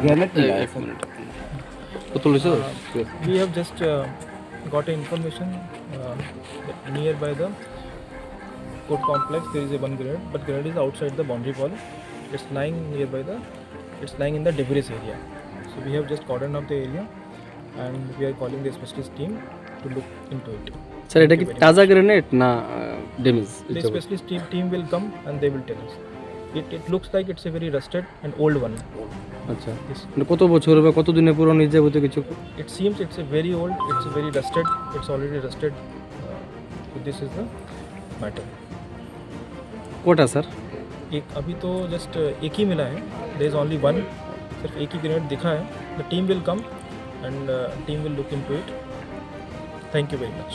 Grenade मिला है एक सर। मिनट तो थोड़ी सी We have just got an information that nearby the court complex there is a one grenade, but grenade is outside the boundary wall. It's lying nearby the, it's lying in the debris area. So we have just cordoned off the area, and we are calling the specialist team to look into it. Sir এটা কি তাজা grenade না damage? The specialist team will come and they will tell us. It looks like it's a very rusted and old one. আচ্ছা, Yes. মানে কত বছর বা কত দিনের পুরনো যাবত কিছু? It seems it's a very old, it's a very rusted, it's already rusted. So this is the matter. Quota sir? एक अभी तो जस्ट एक ही मिला है, देयर इज ओनली वन, सिर्फ एक ही ग्रेनेड दिखा है. The team will come and team will look into it. Thank you very much.